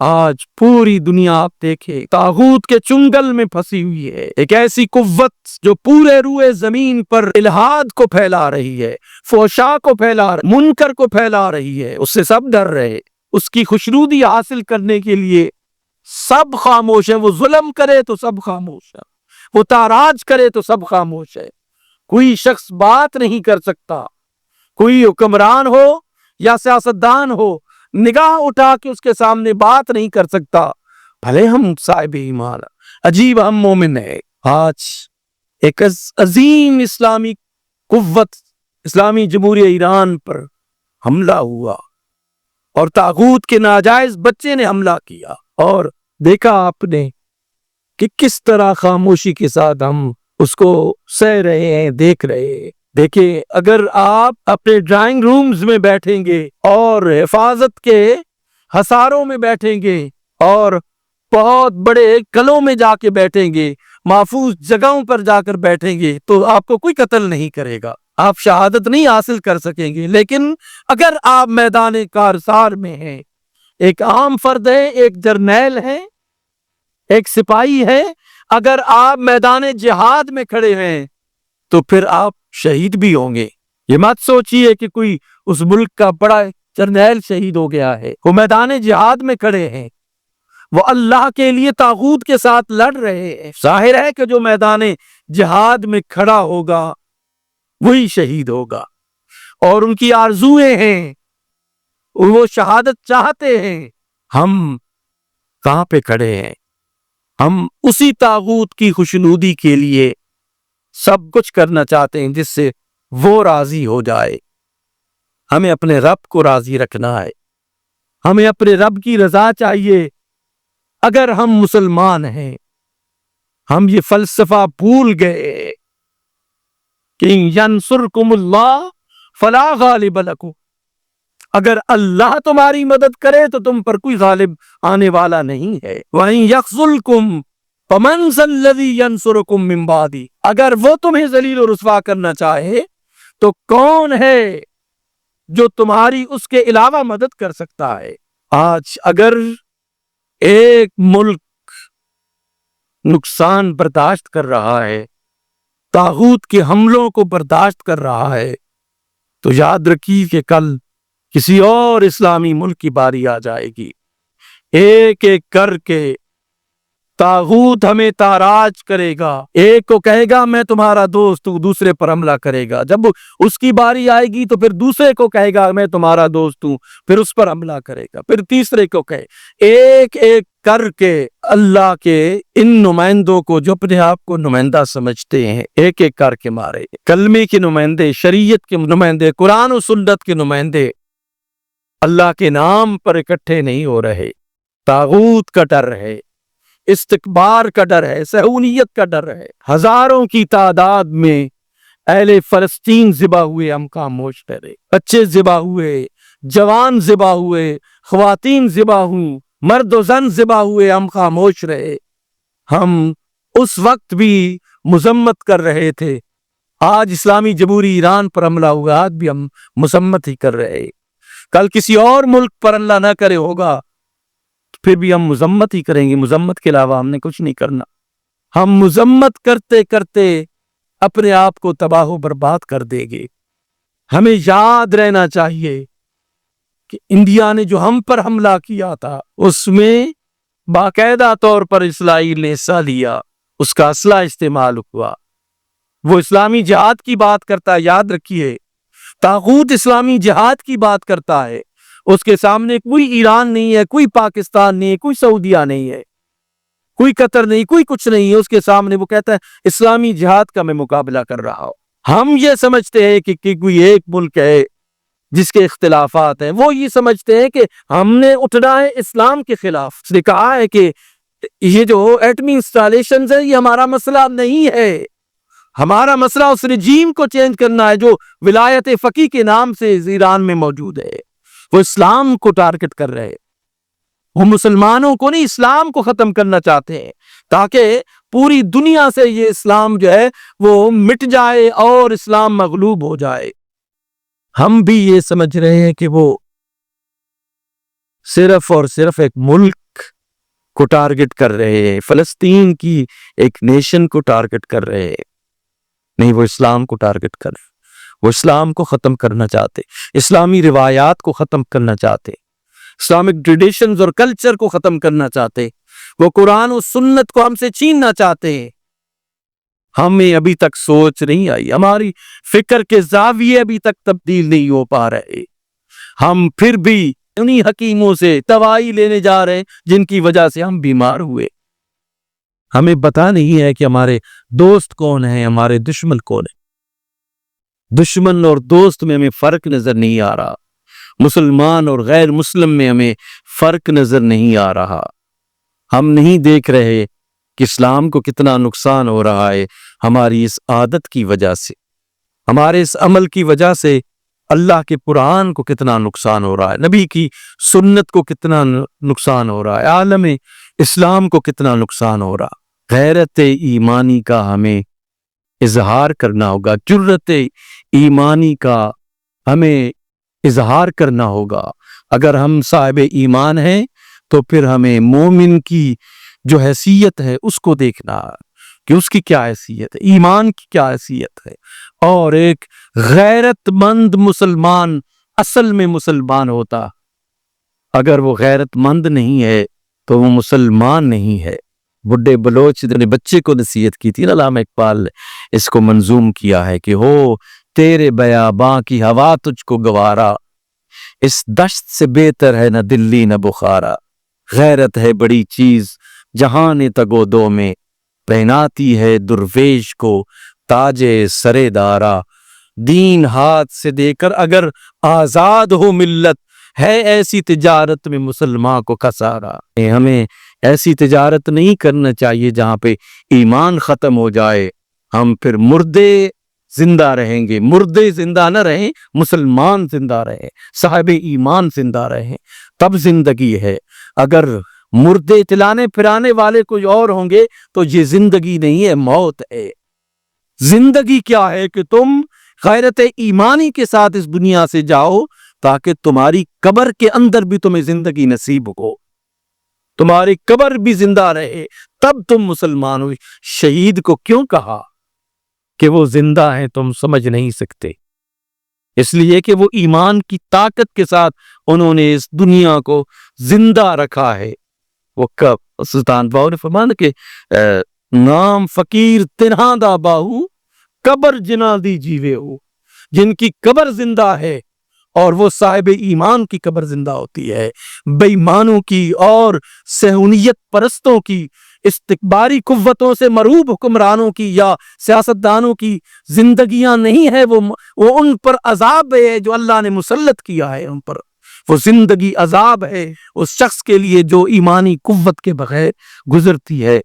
آج پوری دنیا آپ دیکھیں طاغوت کے چنگل میں پھنسی ہوئی ہے، ایک ایسی قوت جو پورے روئے زمین پر الہاد کو پھیلا رہی ہے، فحشاء کو پھیلا رہی ہے، منکر کو پھیلا رہی ہے۔ اس سے سب ڈر رہے، اس کی خوشنودی حاصل کرنے کے لیے سب خاموش ہے۔ وہ ظلم کرے تو سب خاموش ہے، وہ تاراج کرے تو سب خاموش ہے، کوئی شخص بات نہیں کر سکتا، کوئی حکمران ہو یا سیاستدان ہو نگاہ اٹھا کے اس کے سامنے بات نہیں کر سکتا، بھلے ہم صاحب ایمان، عجیب ہم مومن ہیں۔ آج ایک عظیم اسلامی قوت اسلامی جمہوریہ ایران پر حملہ ہوا اور طاغوت کے ناجائز بچے نے حملہ کیا، اور دیکھا آپ نے کہ کس طرح خاموشی کے ساتھ ہم اس کو سہ رہے ہیں، دیکھ رہے ہیں۔ دیکھیں، اگر آپ اپنے ڈرائنگ رومز میں بیٹھیں گے اور حفاظت کے حصاروں میں بیٹھیں گے اور بہت بڑے قلعوں میں جا کے بیٹھیں گے، محفوظ جگہوں پر جا کر بیٹھیں گے، تو آپ کو کوئی قتل نہیں کرے گا، آپ شہادت نہیں حاصل کر سکیں گے۔ لیکن اگر آپ میدان کارزار میں ہیں، ایک عام فرد ہے، ایک جرنیل ہے، ایک سپاہی ہے، اگر آپ میدان جہاد میں کھڑے ہیں تو پھر آپ شہید بھی ہوں گے۔ یہ مت سوچئے کہ کوئی اس ملک کا بڑا جرنیل شہید ہو گیا ہے، وہ میدان جہاد میں کھڑے ہیں، وہ اللہ کے لیے طاغوت کے ساتھ لڑ رہے ہیں۔ ظاہر ہے کہ جو میدان جہاد میں کھڑا ہوگا وہی شہید ہوگا، اور ان کی آرزویں ہیں، وہ شہادت چاہتے ہیں۔ ہم کہاں پہ کھڑے ہیں؟ ہم اسی طاغوت کی خوشنودی کے لیے سب کچھ کرنا چاہتے ہیں جس سے وہ راضی ہو جائے۔ ہمیں اپنے رب کو راضی رکھنا ہے، ہمیں اپنے رب کی رضا چاہیے۔ اگر ہم مسلمان ہیں، ہم یہ فلسفہ بھول گئے کہ ینصرکم اللہ فلا غالب لکم، اگر اللہ تمہاری مدد کرے تو تم پر کوئی غالب آنے والا نہیں ہے۔ وَإِن يَخْذُلْكُمْ فَمَنْ ذَا الَّذِي يَنْصُرُكُمْ مِنْ بَعْدِهِ، اگر وہ تمہیں ذلیل و رسوا کرنا چاہے تو کون ہے جو تمہاری اس کے علاوہ مدد کر سکتا ہے؟ آج اگر ایک ملک نقصان برداشت کر رہا ہے، طاغوت کے حملوں کو برداشت کر رہا ہے، تو یاد رکھیے کہ کل کسی اور اسلامی ملک کی باری آ جائے گی۔ ایک ایک کر کے طاغوت ہمیں تاراج کرے گا، ایک کو کہے گا میں تمہارا دوست ہوں، دوسرے پر حملہ کرے گا، جب اس کی باری آئے گی تو پھر دوسرے کو کہے گا میں تمہارا دوست ہوں، پھر اس پر حملہ کرے گا، پھر تیسرے کو کہے، ایک ایک کر کے اللہ کے ان نمائندوں کو جو اپنے آپ کو نمائندہ سمجھتے ہیں ایک ایک کر کے مارے۔ کلمے کے نمائندے، شریعت کے نمائندے، قرآن و سنت کے نمائندے اللہ کے نام پر اکٹھے نہیں ہو رہے۔ طاغوت کا ڈر ہے، استکبار کا ڈر ہے، صہیونیت کا ڈر ہے۔ ہزاروں کی تعداد میں اہل فلسطین ذبح ہوئے، ہم خاموش رہے، بچے ذبح ہوئے، جوان ذبح ہوئے، خواتین ذبح ہوئیں، مرد و زن ذبح ہوئے، ہم خاموش رہے۔ ہم اس وقت بھی مذمت کر رہے تھے، آج اسلامی جمہوری ایران پر حملہ ہوا، آج بھی ہم مذمت ہی کر رہے۔ کل کسی اور ملک پر اللہ نہ کرے ہوگا پھر بھی ہم مذمت ہی کریں گے، مذمت کے علاوہ ہم نے کچھ نہیں کرنا۔ ہم مذمت کرتے کرتے اپنے آپ کو تباہ و برباد کر دیں گے۔ ہمیں یاد رہنا چاہیے کہ انڈیا نے جو ہم پر حملہ کیا تھا اس میں باقاعدہ طور پر اسرائیل نے حصہ لیا، اس کا اسلحہ استعمال ہوا۔ وہ اسلامی جہاد کی بات کرتا ہے، یاد رکھیے، طاغوت اسلامی جہاد کی بات کرتا ہے، اس کے سامنے کوئی ایران نہیں ہے، کوئی پاکستان نہیں ہے، کوئی سعودیہ نہیں ہے، کوئی قطر نہیں، کوئی کچھ نہیں ہے، اس کے سامنے وہ کہتا ہے اسلامی جہاد کا میں مقابلہ کر رہا ہوں۔ ہم یہ سمجھتے ہیں کہ کوئی ایک ملک ہے جس کے اختلافات ہیں، وہ یہ سمجھتے ہیں کہ ہم نے اٹھنا ہے اسلام کے خلاف۔ اس نے کہا ہے کہ یہ جو ایٹمی انسٹالیشنز ہے یہ ہمارا مسئلہ نہیں ہے، ہمارا مسئلہ اس رجیم کو چینج کرنا ہے جو ولایت فقیہ کے نام سے ایران میں موجود ہے۔ وہ اسلام کو ٹارگٹ کر رہے، وہ مسلمانوں کو نہیں، اسلام کو ختم کرنا چاہتے ہیں تاکہ پوری دنیا سے یہ اسلام جو ہے وہ مٹ جائے اور اسلام مغلوب ہو جائے۔ ہم بھی یہ سمجھ رہے ہیں کہ وہ صرف اور صرف ایک ملک کو ٹارگٹ کر رہے ہیں، فلسطین کی ایک نیشن کو ٹارگٹ کر رہے ہیں. نہیں، وہ اسلام کو ٹارگٹ کر رہے، وہ اسلام کو ختم کرنا چاہتے، اسلامی روایات کو ختم کرنا چاہتے، اسلامک ٹریڈیشنز اور کلچر کو ختم کرنا چاہتے، وہ قرآن و سنت کو ہم سے چھیننا چاہتے ہیں. ہمیں ابھی تک سوچ نہیں آئی، ہماری فکر کے زاویے ابھی تک تبدیل نہیں ہو پا رہے. ہم پھر بھی انہی حکیموں سے دوائی لینے جا رہے ہیں جن کی وجہ سے ہم بیمار ہوئے. ہمیں پتہ نہیں ہے کہ ہمارے دوست کون ہیں، ہمارے دشمن کون ہیں. دشمن اور دوست میں ہمیں فرق نظر نہیں آ رہا، مسلمان اور غیر مسلم میں ہمیں فرق نظر نہیں آ رہا. ہم نہیں دیکھ رہے کہ اسلام کو کتنا نقصان ہو رہا ہے ہماری اس عادت کی وجہ سے، ہمارے اس عمل کی وجہ سے. اللہ کے قرآن کو کتنا نقصان ہو رہا ہے، نبی کی سنت کو کتنا نقصان ہو رہا ہے، عالم اسلام کو کتنا نقصان ہو رہا. غیرت ایمانی کا ہمیں اظہار کرنا ہوگا، جرأت ایمانی کا ہمیں اظہار کرنا ہوگا. اگر ہم صاحب ایمان ہیں تو پھر ہمیں مومن کی جو حیثیت ہے اس کو دیکھنا کہ اس کی کیا حیثیت ہے، ایمان کی کیا حیثیت ہے. اور ایک غیرت مند مسلمان اصل میں مسلمان ہوتا، اگر وہ غیرت مند نہیں ہے تو وہ مسلمان نہیں ہے. بڈھے بلوچ نے بچے کو نصیحت کی تھی، علامہ اقبال نے اس کو منظوم کیا ہے کہ ہو تیرے بیاباں کی ہوا تجھ کو گوارا، اس دشت سے بہتر ہے نہ دلی نہ بخارا. غیرت ہے بڑی چیز جہان تگو دو میں، پہناتی ہے درویش کو تاج سرے دارا. دین ہاتھ سے دے کر اگر آزاد ہو ملت، ہے ایسی تجارت میں مسلمان کو خسارہ. ہمیں ایسی تجارت نہیں کرنا چاہیے جہاں پہ ایمان ختم ہو جائے. ہم پھر مردے زندہ رہیں گے. مردے زندہ نہ رہیں، مسلمان زندہ رہیں، صاحب ایمان زندہ رہیں، تب زندگی ہے. اگر مردے چلانے پھرانے والے کوئی اور ہوں گے تو یہ زندگی نہیں ہے، موت ہے. زندگی کیا ہے کہ تم غیرت ایمانی کے ساتھ اس دنیا سے جاؤ تاکہ تمہاری قبر کے اندر بھی تمہیں زندگی نصیب ہو، تمہاری قبر بھی زندہ رہے، تب تم مسلمان ہوئی. شہید کو کیوں کہا کہ وہ زندہ ہیں؟ تم سمجھ نہیں سکتے، اس لیے کہ وہ ایمان کی طاقت کے ساتھ انہوں نے اس دنیا کو زندہ رکھا ہے. وہ کب سلطان باہو نے فرمایا کہ نام فقیر تنہا دا باہو قبر جنا دی جیوے ہو. جن کی قبر زندہ ہے اور وہ صاحب ایمان کی قبر زندہ ہوتی ہے. بے ایمانوں کی اور صہیونیت پرستوں کی، استکباری قوتوں سے مرعوب حکمرانوں کی یا سیاستدانوں کی زندگیاں نہیں ہے، وہ ان پر عذاب ہے جو اللہ نے مسلط کیا ہے ان پر. وہ زندگی عذاب ہے اس شخص کے لیے جو ایمانی قوت کے بغیر گزرتی ہے.